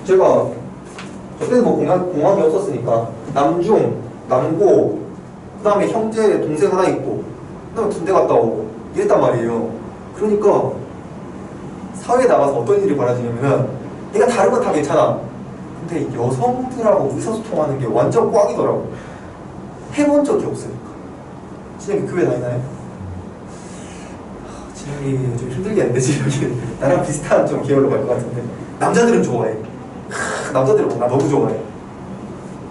제가 그때는 뭐 공학이 없었으니까 남중, 남고, 그 다음에 형제, 동생 하나 있고, 그 다음에 군대 갔다 오고 이랬단 말이에요. 그러니까 사회에 나가서 어떤 일이 벌어지냐면은 내가 다른 건 다 괜찮아. 근데 여성들하고 의사소통하는 게 완전 꽝이더라고. 해본 적이 없으니까. 진혁이 교회 다니나요? 진혁이 좀 힘들겠는데 진혁이 나랑 비슷한 좀 계열로 갈 것 같은데. 남자들은 좋아해. 남자들은 나 너무 좋아해.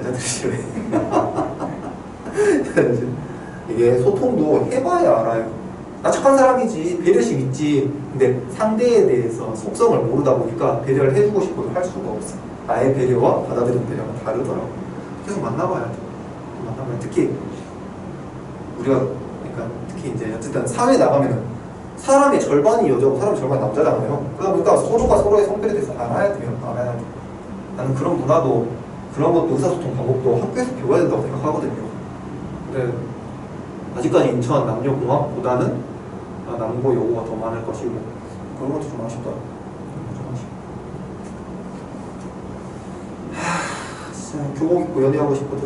여자들이 싫어해. 이게 소통도 해봐야 알아요. 나 착한 사람이지, 배려심 있지. 근데 상대에 대해서 속성을 모르다 보니까 배려를 해주고 싶어도 할 수가 없어. 나의 배려와 받아들이는 배려가 다르더라고. 계속 만나봐야 돼. 만나봐야. 특히 우리가 그러니까 특히 이제 어쨌든 사회에 나가면은 사람의 절반이 여자고 사람의 절반이 남자잖아요. 그러다 보니까 서로가 서로의 성별에 대해서 알아야 돼요. 알아야 돼. 나는 그런 문화도 그런 것도 의사소통 방법도 학교에서 배워야 된다고 생각하거든요. 근데 아직까지 인천 남녀공학보다는 남고 여고가 더 많을 것이고 그런 것도 좀 아쉽다. 진짜 교복 입고 연애하고 싶었어.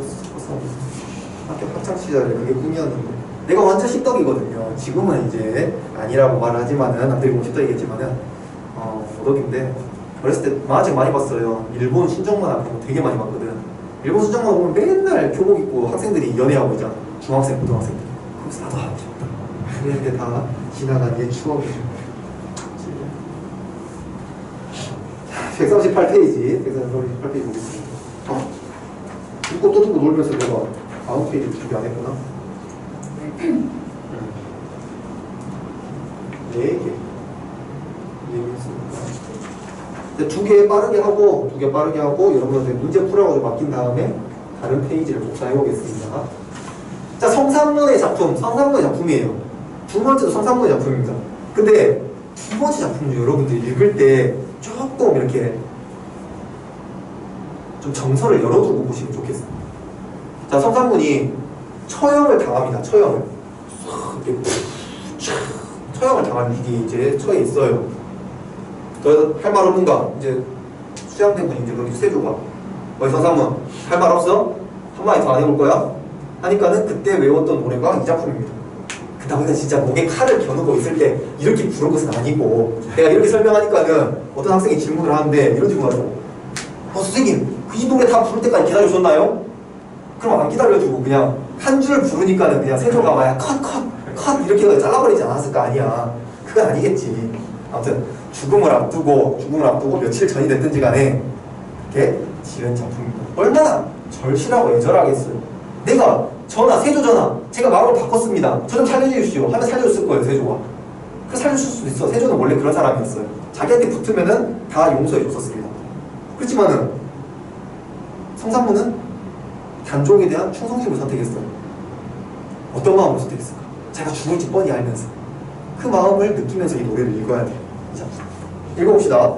학교 학창시절에 그게 꿈이었는데 내가 완전 십덕이거든요. 지금은 이제 아니라고 말을 하지만은 남들이 보면 십덕이겠지만은 도덕인데 어렸을 때 만화책 많이 봤어요. 일본 순정만화 같은 거 되게 많이 봤거든. 일본 순정만화 보면 맨날 교복 입고 학생들이 연애하고 있잖아. 중학생, 고등학생들. 그래서 나도 하고 싶다. 그런데 다 지나간 옛 추억이죠. 138페이지. 138페이지 보겠습니다. 읽고 또 듣고 놀면서 내가 9페이지 준비 안 했구나. 4개. 2개 빠르게 하고, 여러분한테 문제 풀어가지고 맡긴 다음에 다른 페이지를 복사해 보겠습니다. 자, 성산문의 작품. 성산문의 작품이에요. 두 번째도 성산문의 작품입니다. 근데 두 번째 작품도 여러분들이 읽을 때 조금 이렇게 좀 정서를 열어두고 보시면 좋겠어요. 자, 성산문이 처형을 당합니다. 처형을. 처형을 당할 일이 이제 처해 있어요. 그래서 할 말 없는가? 이제 수양된 분이 이제 그렇게 세조가 성산문 할 말 없어? 한마디 더 안 해볼 거야? 하니까는 그때 외웠던 노래가 이 작품입니다. 그 다음에 진짜 목에 칼을 겨누고 있을 때 이렇게 부른 것은 아니고 내가 이렇게 설명하니까는 어떤 학생이 질문을 하는데 이런 질문 하죠. 선생님 이 노래 다 부를 때까지 기다려줬나요? 그럼 안 기다려주고 그냥 한 줄 부르니까는 그냥 세조가 막 컷 이렇게 잘라버리지 않았을 거 아니야. 그건 아니겠지. 아무튼 죽음을 앞두고 며칠 전이 됐든지 간에 이렇게 지은 작품입니다. 얼마나 절실하고 애절하겠어요. 내가 세조 전하 제가 마음을 바꿨습니다. 저 좀 살려주십시오 하면 살려줬을 거예요. 세조가. 그래서 살려줄 수도 있어. 세조는 원래 그런 사람이었어요. 자기한테 붙으면은 다 용서해 줬었습니다. 그렇지만은 성산문은 단종에 대한 충성심을 선택했어요. 어떤 마음을 선택했을까? 자기가 죽을지 뻔히 알면서 그 마음을 느끼면서 이 노래를 읽어야 돼요. 자, 읽어봅시다.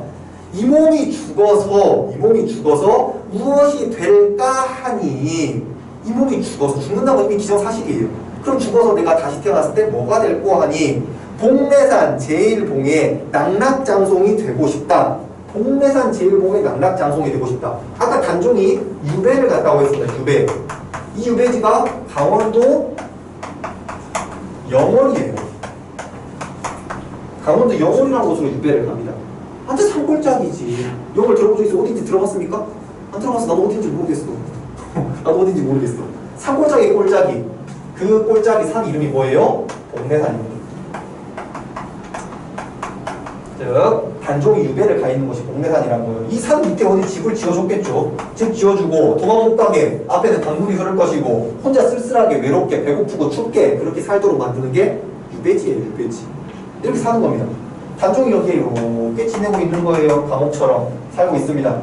이 몸이 죽어서 무엇이 될까 하니 이 몸이 죽어서 죽는다는 건 이미 기정사실이에요. 그럼 죽어서 내가 다시 태어났을 때 뭐가 될꼬 하니 복례산 제일봉의 낙락장송이 되고 싶다. 복례산 제일봉의 낙락장송이 되고 싶다. 아까 단종이 유배를 갔다고 했습니다. 유배. 이 유배지가 강원도 영월이에요. 강원도 영월이라는 곳으로 유배를 갑니다. 완전 산골짜기지. 영월 들어본 적 있어? 어딘지 들어봤습니까? 안 들어봤어. 나도 어딘지 모르겠어. 나도 어딘지 모르겠어. 산골짜기 꼴짜기. 그 꼴짜기 산 이름이 뭐예요? 복례산입니다. 즉 단종이 유배를 가 있는 곳이 복례산이라는 거예요. 이 산 밑에 어디 집을 지어줬겠죠. 집 지어주고 도망 못 가게 앞에는 강물이 흐를 것이고 혼자 쓸쓸하게 외롭게 배고프고 춥게 그렇게 살도록 만드는 게 유배지예요. 유배지. 이렇게 사는 겁니다. 단종이 여기에 이렇게 지내고 있는 거예요. 감옥처럼 살고 있습니다.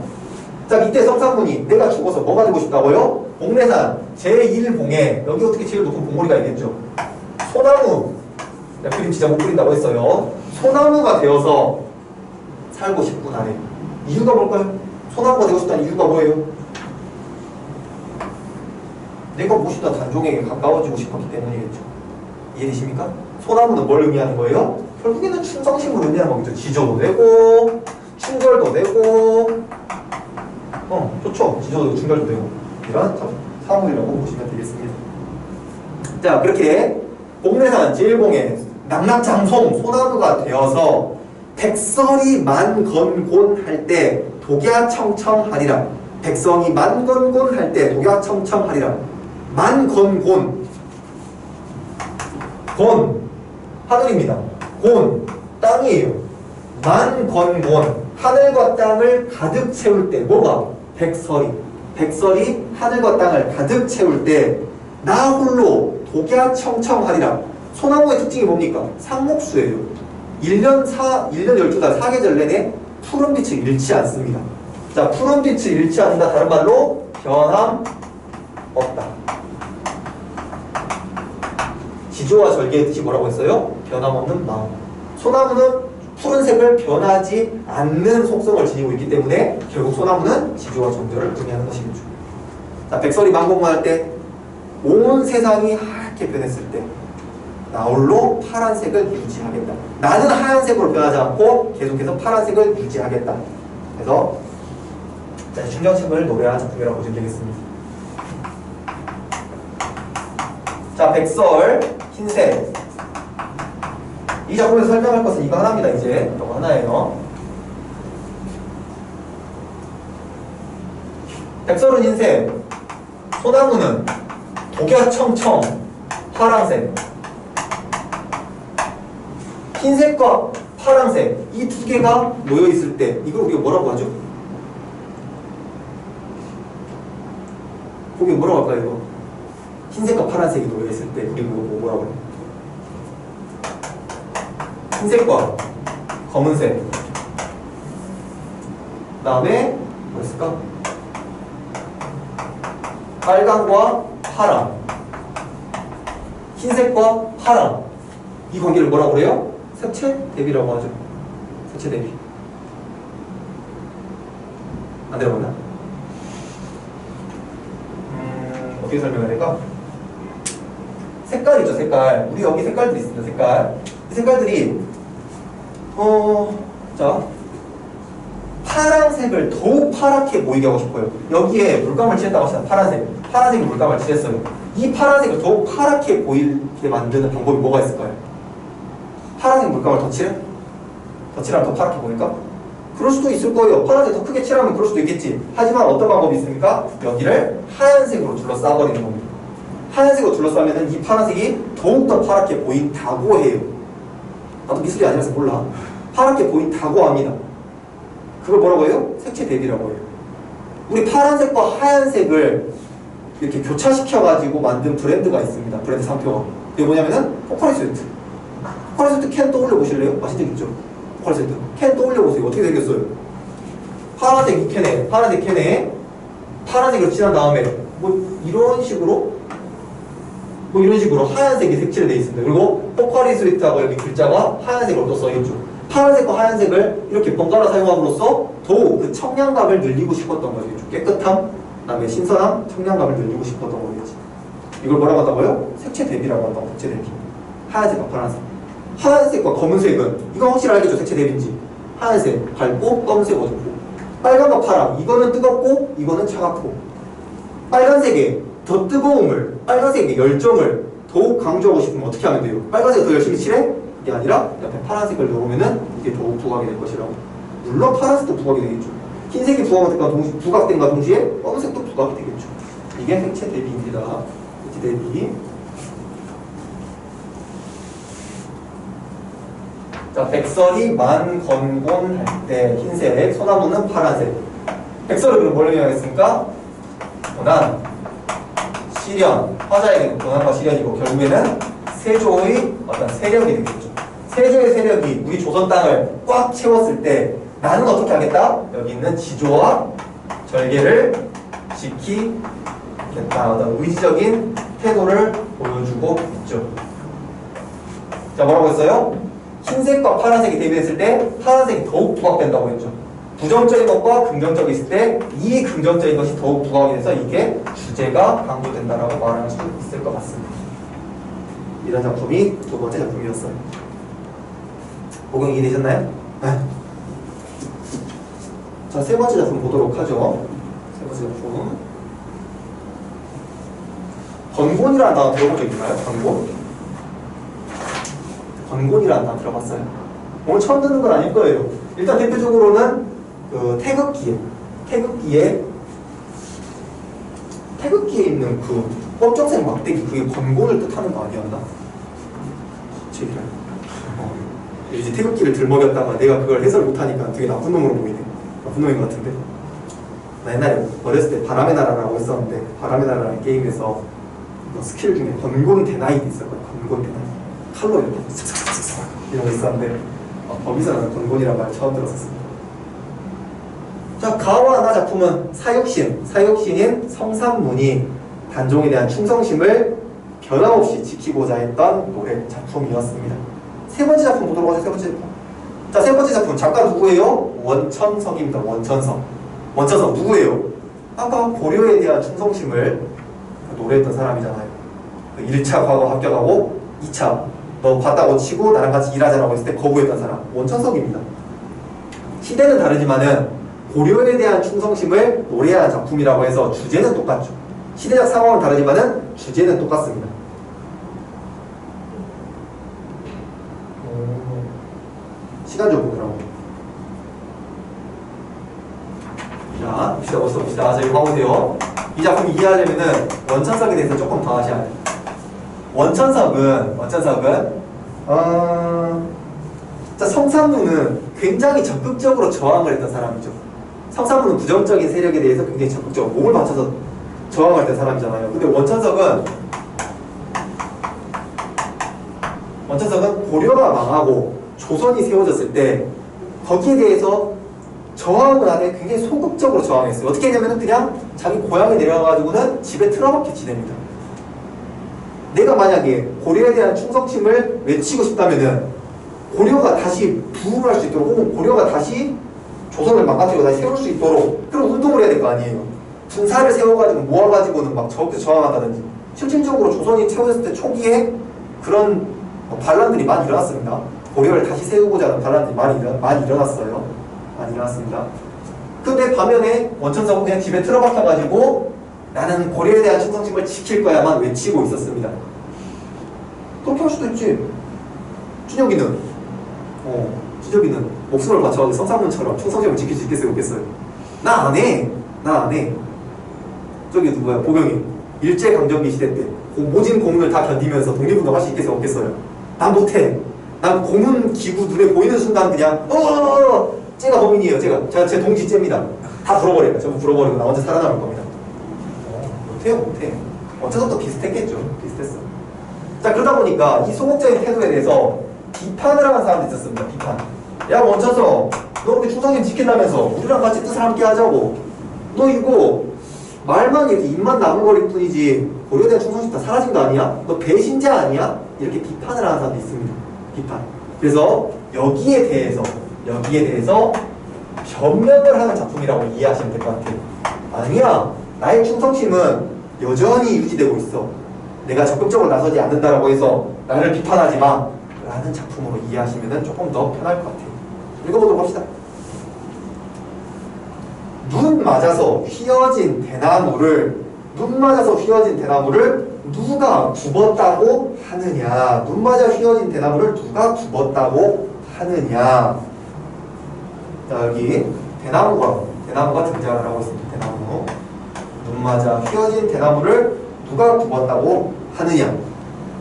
자, 이때 성산문이 내가 죽어서 뭐가 되고 싶다고요? 복례산 제1봉에 여기 어떻게 제일 높은 봉우리가 있겠죠. 소나무 그림 진짜 못 그린다고 했어요. 소나무가 되어서 살고 싶구나. 이유가 뭘까요? 소나무가 되고 싶다는 이유가 뭐예요? 내가 무엇이다 단종에게 가까워지고 싶었기 때문이겠죠. 이해되십니까? 소나무는 뭘 의미하는 거예요? 결국에는 충성심을 의미하는 거겠죠. 지저도 되고 충돌도 되고 좋죠. 지정도 중괄도 되고. 이런 사물이라고 보시면 되겠습니다. 자, 그렇게 복례산 제1공에 낙낙장송 소나무가 되어서 백설이 만건곤 할 때 독야청청하리라. 백성이 만건곤 할 때 독야청청하리라. 만건곤, 곤 하늘입니다. 곤 땅이에요. 만건곤 하늘과 땅을 가득 채울 때 뭐가? 백설이 하늘과 땅을 가득 채울 때 나 홀로 독야청청하리라. 소나무의 특징이 뭡니까? 상목수예요. 1년 12달 4계절 내내 푸른 빛을 잃지 않습니다. 자, 푸른 빛을 잃지 않는다. 다른 말로 변함 없다. 지조와 절개의 뜻이 뭐라고 했어요? 변함없는 마음. 소나무는 푸른색을 변하지 않는 속성을 지니고 있기 때문에 결국 소나무는 지조와 정절을 의미하는 것이겠죠. 자, 백설이 만공할 때 온 세상이 하얗게 변했을 때 나 홀로 파란색을 유지하겠다. 나는 하얀색으로 변하지 않고 계속해서 파란색을 유지하겠다. 그래서 충정심을 노래한 작품이라고 보시면 되겠습니다. 자, 백설, 흰색. 이 작품에서 설명할 것은 이거 하나입니다. 이제 이거 하나예요. 백설은 흰색, 소나무는 독야청청 파란색. 흰색과 파란색 이 두 개가 모여 있을 때 이걸 우리가 뭐라고 하죠? 거기 뭐라고 할까요? 이거 흰색과 파란색이 모여 있을 때 우리 뭐라고 해요? 흰색과 검은색. 그 다음에 뭐였을까? 빨강과 파랑. 흰색과 파랑. 이 관계를 뭐라고 그래요? 색채 대비라고 하죠. 색채 대비. 안 들어봤나? 어떻게 설명해야 될까? 색깔 있죠, 색깔. 우리 여기 색깔들이 있습니다, 색깔. 이 색깔들이 자, 파란색을 더욱 파랗게 보이게 하고 싶어요. 여기에 물감을 칠했다고 하시잖아요. 파란색에 물감을 칠했어요. 이 파란색을 더욱 파랗게 보이게 만드는 방법이 뭐가 있을까요? 파란색 물감을 더 칠해? 더 칠하면 더 파랗게 보일까? 그럴 수도 있을 거예요. 파란색 더 크게 칠하면 그럴 수도 있겠지. 하지만 어떤 방법이 있습니까? 여기를 하얀색으로 둘러싸버리는 겁니다. 하얀색으로 둘러싸면 이 파란색이 더욱더 파랗게 보인다고 해요. 나도 미술이 아니라서 몰라. 파랗게 보인다고 합니다. 그걸 뭐라고 해요? 색채 대비라고 해요. 우리 파란색과 하얀색을 이렇게 교차시켜가지고 만든 브랜드가 있습니다. 브랜드 상표가. 그게 뭐냐면은 포카리 스웨트. 포카리 스웨트 캔 떠올려 보실래요? 마신 적 있죠? 포카리 스웨트 캔 떠올려 보세요. 어떻게 생겼어요? 파란색 이 캔에, 파란색 캔에 파란색으로 칠한 다음에 뭐 이런 식으로 하얀색이 색칠이 되어 있습니다. 그리고 포카리 스웨트하고 여기 글자가 하얀색으로 또 써있죠. 파란색과 하얀색을 이렇게 번갈아 사용함으로써 더욱 그 청량감을 늘리고 싶었던 거죠. 깨끗함, 그다음에 신선함, 청량감을 늘리고 싶었던 거겠지. 이걸 뭐라고 한다고요? 색채 대비라고 한다고. 색채 대비. 하얀색과 파란색. 하얀색과 검은색은 이건 확실히 알겠죠? 색채 대비인지. 하얀색 밝고 검은색 어둡고. 빨간과 파랑 이거는 뜨겁고 이거는 차갑고. 빨간색의 더 뜨거움을, 빨간색의 열정을 더욱 강조하고 싶으면 어떻게 하면 돼요? 빨간색을 더 열심히 칠해? 이게 아니라 옆에 파란색을 넣으면은 이게 더욱 부각이 될 것이라고. 물론 파란색도 부각이 되겠죠. 흰색이 부각된과 동시에 검은색도 부각이 되겠죠. 이게 색채 대비입니다. 색채 대비. 자, 백설이 만건곤 할 때 흰색, 소나무는 파란색. 백설을 그럼 뭘 의미하겠습니까? 고난, 시련, 화자에게는 고난과 시련이고 결국에는 세조의 어떤 세력이 되겠죠. 세조의 세력이 우리 조선 땅을 꽉 채웠을 때 나는 어떻게 하겠다? 여기 있는 지조와 절개를 지키겠다. 어떤 의지적인 태도를 보여주고 있죠. 자, 뭐라고 했어요? 흰색과 파란색이 대비했을 때 파란색이 더욱 부각된다고 했죠. 부정적인 것과 긍정적이 있을 때 이 긍정적인 것이 더욱 부각이 돼서 이게 주제가 강조된다라고 말할 수 있을 것 같습니다. 이런 작품이 두 번째 작품이었어요. 복용 이해되셨나요? 네. 자, 세 번째 작품 보도록 하죠. 세 번째 작품. 번곤이라는 단어 들어본 적 있나요? 번곤? 번곤이라는 단어 들어봤어요? 오늘 처음 듣는 건 아닐 거예요. 일단 대표적으로는 그 태극기에 있는 그 검정색 막대기, 그게 번곤을 뜻하는 거 아니었나? 제기를. 이제 태극기를 들먹였다가 내가 그걸 해설 못하니까 되게 나쁜 놈으로 보이네. 나쁜 놈인 것 같은데. 나 옛날에 어렸을 때 바람의 나라라고 했었는데, 바람의 나라라는 게임에서 스킬 중에 번곤 대나이도 있었거든. 번곤 대나이. 칼로 이렇게 싹싹싹싹 이런 거 있었는데, 거기서 나는 번곤이라는 말 처음 들었었습니다. 자, 가와 나 작품은 사육신인 성삼문이 단종에 대한 충성심을 변함없이 지키고자 했던 노래 작품이었습니다. 세 번째 작품 보도록 하죠. 세 번째 작품. 자, 세 번째 작품. 작가 누구예요? 원천석입니다. 원천석 누구예요? 아까 고려에 대한 충성심을 노래했던 사람이잖아요. 1차 과거 합격하고 2차 너 봤다고 치고 나랑 같이 일하자라고 했을 때 거부했던 사람. 원천석입니다. 시대는 다르지만은 고려에 대한 충성심을 노래한 작품이라고 해서 주제는 똑같죠. 시대적 상황은 다르지만은 주제는 똑같습니다. 시간적으로 보더라고. 자, 봅시다. 자, 이거 봐보세요. 이 작품 이해하려면은 원천석에 대해서 조금 더 하셔야 돼요. 원천석은 자, 성삼문은 굉장히 적극적으로 저항을 했던 사람이죠. 성삼문은 부정적인 세력에 대해서 굉장히 적극적으로 몸을 바쳐서 저항을 했던 사람이잖아요. 근데 원천석은 고려가 망하고 조선이 세워졌을 때 거기에 대해서 저항을 하되 굉장히 소극적으로 저항했어요. 어떻게 했냐면 그냥 자기 고향에 내려가가지고는 집에 틀어박혀 지냅니다. 내가 만약에 고려에 대한 충성심을 외치고 싶다면은 고려가 다시 부흥할 수 있도록, 혹은 고려가 다시 조선을 망가뜨리고 다시 세울 수 있도록 그런 운동을 해야 될 거 아니에요. 군사를 세워가지고 모아가지고는 막 저항한다든지. 실질적으로 조선이 세워졌을 때 초기에 그런 반란들이 많이 일어났습니다. 고려를 다시 세우고자 하는 반란들이 많이 일어났어요. 많이 일어났습니다. 근데 반면에 원천석은 그냥 집에 틀어박혀가지고 나는 고려에 대한 충성심을 지킬 거야만 외치고 있었습니다. 그렇게 할 수도 있지. 준혁이는 목숨을 바쳐가지고 성삼문처럼 충성심을 지킬 수 있겠어요? 없겠어요? 나 안 해. 저기 누구야? 보경이. 일제강점기 시대 때 모진 고문을 다 견디면서 독립운동 할 수 있겠어요? 없겠어요? 난 못해. 난 고문 기구 눈에 보이는 순간 그냥 쟤가 범인이에요. 제 동지 쟤입니다. 다 불어버려요. 전부 불어버리고 나 혼자 살아남을 겁니다. 못해. 어쩌다 비슷했겠죠. 비슷했어. 자, 그러다 보니까 이 소극적인 태도에 대해서 비판을 하는 사람도 있었습니다. 비판. 야, 원천석, 너 우리 충성심 지킨다면서 우리랑 같이 뜻을 함께 하자고. 너 이거 말만 이렇게 입만 나무거릴 뿐이지 고려에 대한 충성심 다 사라진 거 아니야? 너 배신자 아니야? 이렇게 비판을 하는 사람도 있습니다. 비판. 그래서 여기에 대해서 변명을 하는 작품이라고 이해하시면 될 것 같아요. 아니야, 나의 충성심은 여전히 유지되고 있어. 내가 적극적으로 나서지 않는다라고 해서 나를 비판하지 마 라는 작품으로 이해하시면 조금 더 편할 것 같아요. 읽어보도록 합시다. 눈 맞아서 휘어진 대나무를 누가 굽었다고 하느냐. 눈 맞아 휘어진 대나무를 누가 굽었다고 하느냐. 자, 여기 대나무가 등장을 하고 있습니다. 대나무. 눈 맞아 휘어진 대나무를 누가 굽었다고 하느냐.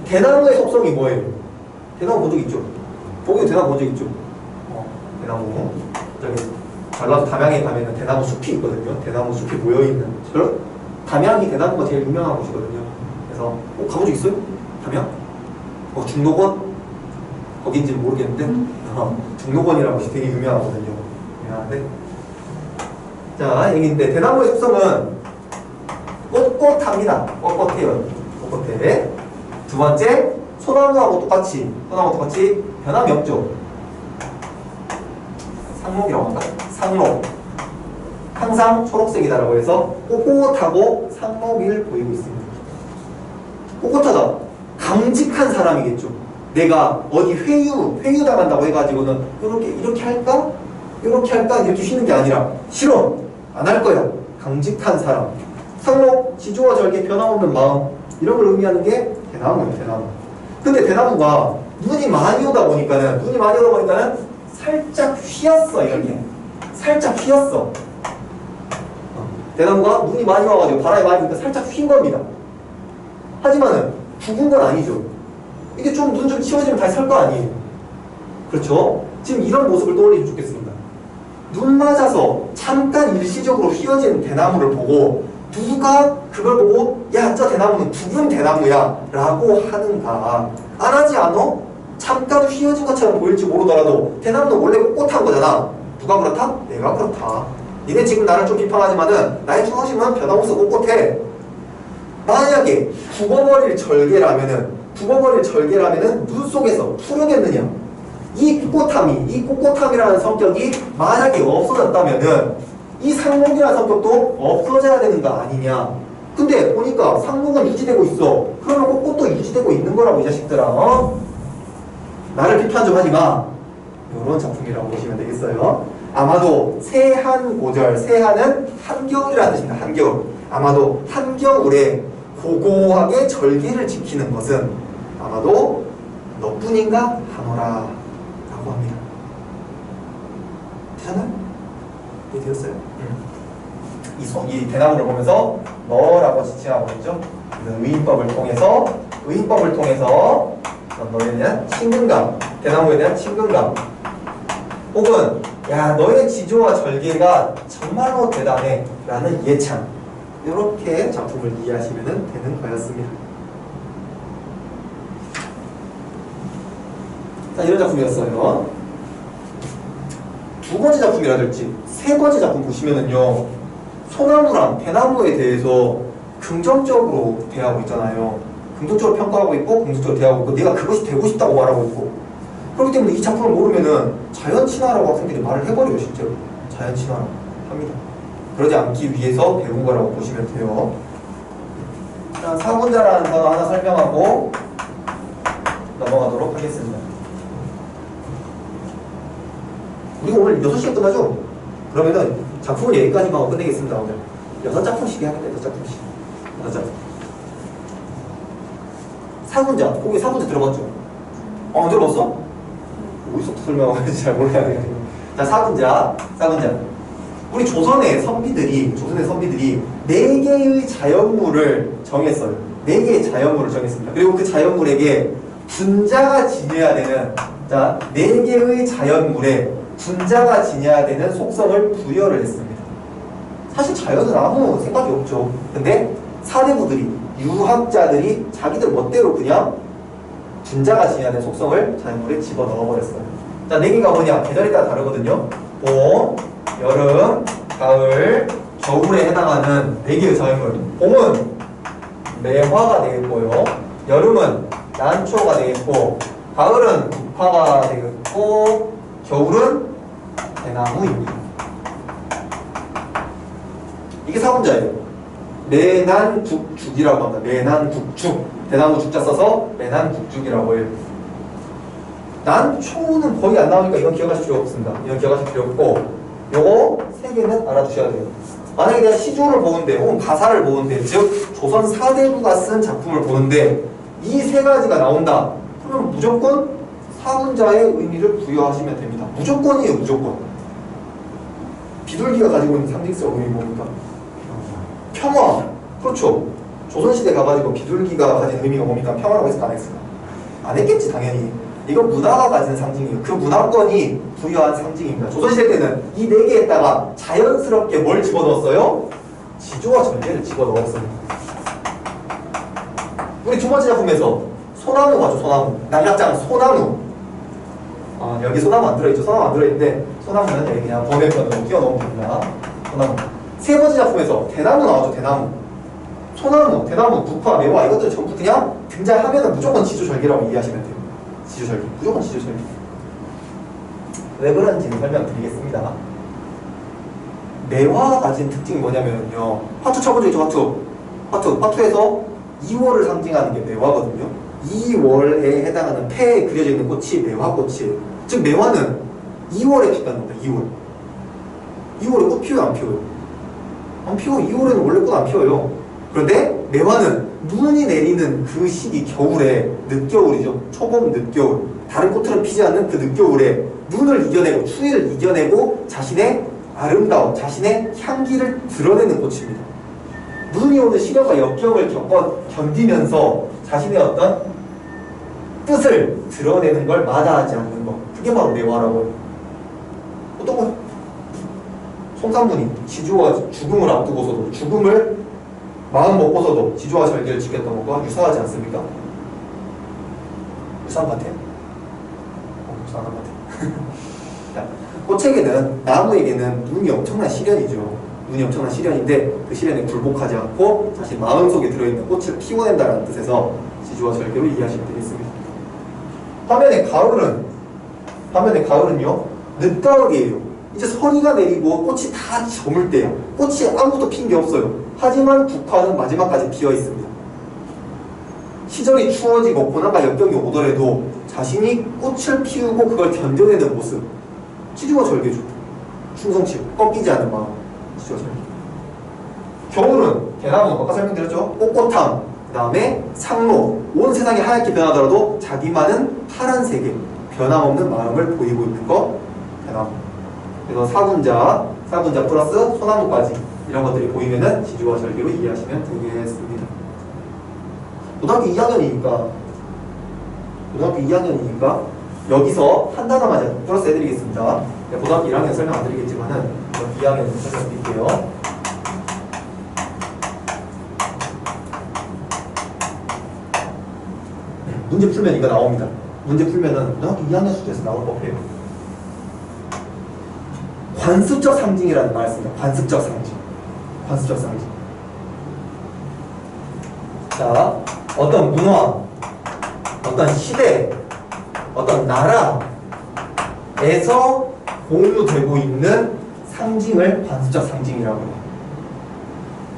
대나무의 속성이 뭐예요? 대나무 본 적 있죠? 보기도 대나무 본 적 있죠? 대나무. 저기 전라도 담양에 가면은 대나무 숲이 있거든요. 대나무 숲이 모여있는. 담양이 대나무가 제일 유명한 곳이거든요. 그래서 가본 적 있어요? 담양? 중록원? 거긴지는 모르겠는데 중록원이라는 곳이 되게 유명하거든요. 유명한데, 자, 얘기인데 대나무의 속성은 꼿꼿합니다. 꼿꼿해요. 꼿꼿해. 두 번째, 소나무하고 똑같이 변함이 없죠. 상록이라고 할까? 상록. 항상 초록색이다라고 해서 꼿꼿하고 상록을 보이고 있습니다. 꼿꼿하다. 강직한 사람이겠죠. 내가 어디 회유 당한다고 해가지고는 이렇게 할까? 이렇게 휘는 게 아니라 싫어. 안 할 거야. 강직한 사람. 상록, 지조와 절개, 변함없는 마음. 이런 걸 의미하는 게 대나무예요, 대나무. 근데 대나무가 눈이 많이 오다 보니까는 살짝 휘었어, 이렇게. 살짝 휘었어. 대나무가 눈이 많이 와가지고 바람이 많이 부니까 살짝 휜 겁니다. 하지만은 죽은 건 아니죠. 이게 좀 눈 좀 치워지면 다시 살 거 아니에요. 그렇죠? 지금 이런 모습을 떠올리면 좋겠습니다. 눈 맞아서 잠깐 일시적으로 휘어진 대나무를 보고 누가 그걸 보고 야, 저 대나무는 죽은 대나무야 라고 하는가. 안 하지 않아? 잠깐 휘어진 것처럼 보일지 모르더라도 대나무는 원래 꼿꼿한 거잖아. 누가 그렇다? 내가 그렇다. 니네 지금 나를 좀 비판하지만은 나의 중심은 변함없어 꼿꼿해. 만약에 죽어버릴 절개라면은 눈 속에서 푸르겠느냐? 이 꼿꼿함이라는 성격이 만약에 없어졌다면은 이 상록이라는 성격도 없어져야 되는 거 아니냐? 근데 보니까 상록은 유지되고 있어. 그러면 꼿꼿도 유지되고 있는 거라고 이 자식들아. 나를 비판 좀 하지 마. 이런 작품이라고 보시면 되겠어요. 아마도 세한고절, 세한은 한겨울이라는 뜻입니다. 한겨울. 아마도 한겨울에 고고하게 절개를 지키는 것은 아마도 너뿐인가 하노라 라고 합니다. 되셨나요? 네, 되었어요. 이 대나무를 보면서 너라고 지칭하고 있죠. 의인법을 통해서 너에 대한 친근감, 대나무에 대한 친근감, 혹은 야, 너의 지조와 절개가 정말로 대단해 라는 예찬, 이렇게 작품을 이해하시면 되는 거였습니다. 자, 이런 작품이었어요. 두 번째 작품이라든지 세 번째 작품 보시면은요, 소나무랑 대나무에 대해서 긍정적으로 대하고 있잖아요. 긍정적으로 평가하고 있고 긍정적으로 대하고 있고 내가 그것이 되고 싶다고 말하고 있고. 그렇기 때문에 이 작품을 모르면은 자연친화라고 학생들이 말을 해버려요. 실제로 자연친화라고 합니다. 그러지 않기 위해서 배운 거라고 보시면 돼요. 자, 사문자라는 단어 하나 설명하고 넘어가도록 하겠습니다. 우리가 오늘 6시에 끝나죠? 그러면은 작품은 여기까지만 하고 끝내겠습니다. 오늘 6작품씩 해야겠다. 6작품. 사문자, 거기 사문자 들어봤죠? 들어봤어? 어디서부터 설명하는지 잘 몰라요. 자, 사문자. 우리 조선의 선비들이 4개의 자연물을 정했어요. 4개의 자연물을 정했습니다. 그리고 그 자연물에게 군자가 지녀야 되는, 자, 4개의 자연물에 군자가 지녀야 되는 속성을 부여를 했습니다. 사실 자연은 아무 생각이 없죠. 근데 사대부들이, 유학자들이 자기들 멋대로 그냥 군자가 지녀야 되는 속성을 자연물에 집어넣어버렸어요. 자, 4개가 뭐냐? 계절에 따라 다르거든요. 봄, 여름, 가을, 겨울에 해당하는 4개의 자연물. 봄은 매화가 되겠고요. 여름은 난초가 되겠고, 가을은 국화가 되겠고, 겨울은 대나무입니다. 이게 사문자예요. 매난국죽이라고 합니다. 매난국죽. 대나무 죽자 써서 매난국죽이라고 해요. 난초는 거의 안 나오니까 이건 기억하실 필요 없습니다. 이건 기억하실 필요 없고, 요거 3개는 알아두셔야 돼요. 만약에 내가 시조를 보는데 혹은 가사를 보는데, 즉 조선 사대부가 쓴 작품을 보는데 이 3가지가 나온다. 그러면 무조건 사문자의 의미를 부여하시면 됩니다. 무조건이에요. 무조건. 비둘기가 가지고 있는 상징성 의미 뭡니까? 평화. 그렇죠. 조선시대 가가지고 비둘기가 가진 의미가 뭡니까? 평화라고 해서 안 했을까? 안 했겠지 당연히. 이건 문화가 가진 상징이에요. 그 문화권이 부여한 상징입니다. 조선시대 때는 이 4개에다가 자연스럽게 뭘 집어넣었어요? 지조와 절개를 집어넣었습니다. 우리 두 번째 작품에서 소나무 맞죠? 소나무. 남락장 소나무. 여기 소나무 안 들어있죠? 소나무 안 들어있는데 소나무는 여기 그냥 번외편으로 끼워넣으면 됩니다. 소나무. 세 번째 작품에서 대나무 나왔죠? 대나무. 소나무, 대나무, 국화, 매화 이것들 전부 그냥 등장하면은 무조건 지조절개라고 이해하시면 돼요. 지조절개. 무조건 지조절개. 왜 그런지는 설명드리겠습니다. 매화가 가진 특징이 뭐냐면요. 화투 쳐본 적 있죠? 화투에서 2월을 상징하는 게 매화거든요. 2월에 해당하는 폐에 그려져 있는 꽃이 매화꽃이에요. 즉 매화는 2월에 피는 겁니다. 2월에 꽃 피워요? 안 피워요? 안 피워. 2월에는 원래 꽃 안 피워요. 그런데 매화는 눈이 내리는 그 시기, 겨울에, 늦겨울이죠. 초봄, 늦겨울. 다른 꽃들은 피지 않는 그 늦겨울에 눈을 이겨내고 추위를 이겨내고 자신의 아름다움, 자신의 향기를 드러내는 꽃입니다. 눈이 오는 시련과 역경을 견디면서 자신의 어떤 뜻을 드러내는 걸 마다하지 않는 것. 그게 바로 매화라고 해요. 어떤 거요? 송산문이 지주와 죽음을 앞두고서도, 죽음을 마음 먹고서도 지주와 절개를 지켰던 것과 유사하지 않습니까? 유사한 것 같아요? 유사한 것 같아요. 자, 꽃에게는, 나무에게는 눈이 엄청난 시련이죠. 눈이 엄청난 시련인데 그 시련에 굴복하지 않고 자신 마음속에 들어있는 꽃을 피워낸다는 뜻에서 지주와 절개로 이해하시면 되겠습니다. 반면에 가을은요, 늦가을이에요. 이제 서리가 내리고 꽃이 다 저물 때야. 꽃이 아무것도 핀 게 없어요. 하지만 국화는 마지막까지 피어 있습니다. 시절이 추워지고 고난과 역경이 오더라도 자신이 꽃을 피우고 그걸 견뎌내는 모습. 지주와 절개죠. 충성심, 꺾이지 않는 마음. 지주와 절개. 겨울은 대나무, 아까 설명드렸죠? 꼿꼿함, 그 다음에 상로. 온 세상이 하얗게 변하더라도 자기만은 파란색의 변함없는 마음을 보이고 있는 거 대나무. 그래서 사분자 플러스 소나무까지 이런 것들이 보이면은 지주와 절개로 이해하시면 되겠습니다. 고등학교 2학년이니까 여기서 한 단어만 플러스 해드리겠습니다. 고등학교 1학년 설명 안 드리겠지만은 2학년 설명드릴게요. 문제 풀면 이거 나옵니다. 문제 풀면은 고등학교 2학년 수준에서 나올 법해요. 관습적 상징이라는 말을 씁니다. 관습적 상징. 자, 어떤 문화, 어떤 시대, 어떤 나라에서 공유되고 있는 상징을 관습적 상징이라고 해요.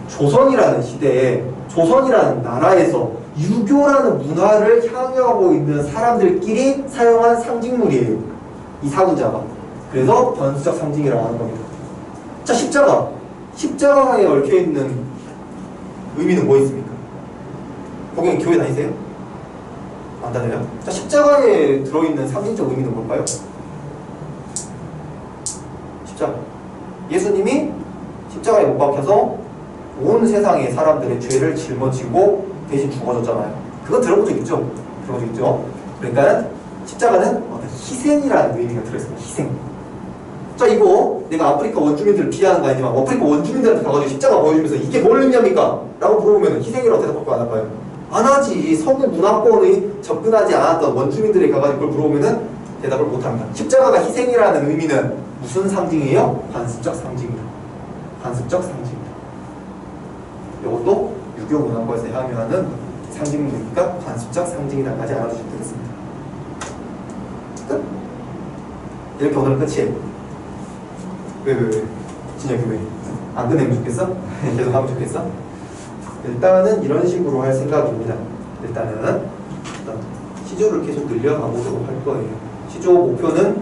조선이라는 시대에, 조선이라는 나라에서 유교라는 문화를 향유하고 있는 사람들끼리 사용한 상징물이에요. 이 사군자가. 그래서 관습적 상징이라고 하는 겁니다. 자, 십자가에 얽혀있는 의미는 뭐 있습니까? 고객님 교회 다니세요? 안 다녀요? 자, 십자가에 들어있는 상징적 의미는 뭘까요? 십자가. 예수님이 십자가에 못 박혀서 온 세상의 사람들의 죄를 짊어지고 대신 죽어졌잖아요. 그거 들어본 적 있죠? 그러니까 십자가는 어떤 희생이라는 의미가 들어있습니다. 희생. 자, 이거 내가 아프리카 원주민들을 비하하는 거 아니지만 아프리카 원주민들한테 가가지고 십자가 보여주면서 이게 뭘 의미합니까? 라고 물어보면 희생이라고 대답할까 안 할까요? 안 하지. 서구 문화권의 접근하지 않았던 원주민들이 가가지고 그걸 물어보면은 대답을 못합니다. 십자가가 희생이라는 의미는 무슨 상징이에요? 관습적 상징입니다. 이것도 유교 문화권에서 향유하는 상징이니까 관습적 상징이라고까지 알아주시면 되겠습니다. 끝? 이렇게 오늘은 끝이에요. 왜? 진혁이 왜? 안 끝내면 좋겠어? 계속 하면 좋겠어? 일단은 이런 식으로 할 생각입니다. 일단은 시조를 계속 늘려가보도록 할 거예요. 시조 목표는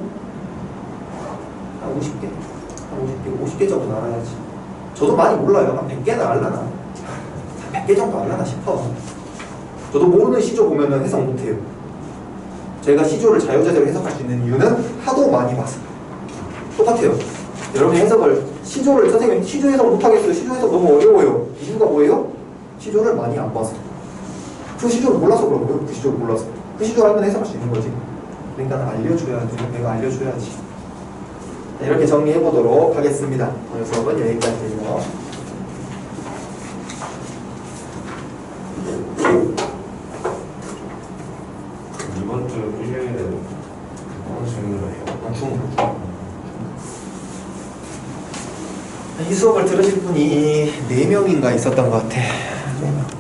한 50개 정도 알아야지. 저도 많이 몰라요. 한 100개는 알라나. 100개 정도 알라나 싶어. 저도 모르는 시조 보면은 해석 못해요. 제가 시조를 자유자재로 해석할 수 있는 이유는 하도 많이 봐서. 똑같아요. 여러분이 해석을, 시조를 선생님 시조 해석 못하겠어요. 시조 해석 너무 어려워요. 이유가 뭐예요? 시조를 많이 안 봐서. 그 시조를 몰라서 그런 거예요. 그 시조를 몰라서. 그 시조 알면 해석할 수 있는 거지. 그러니까 알려줘야지. 내가 알려줘야지. 자, 이렇게 정리해 보도록 하겠습니다. 오늘 수업은 여기까지예요. 이번 주 일요일에 중으로 해요. 중으로. 이 수업을 들으실 분이 4명인가 있었던 것 같아. 4명.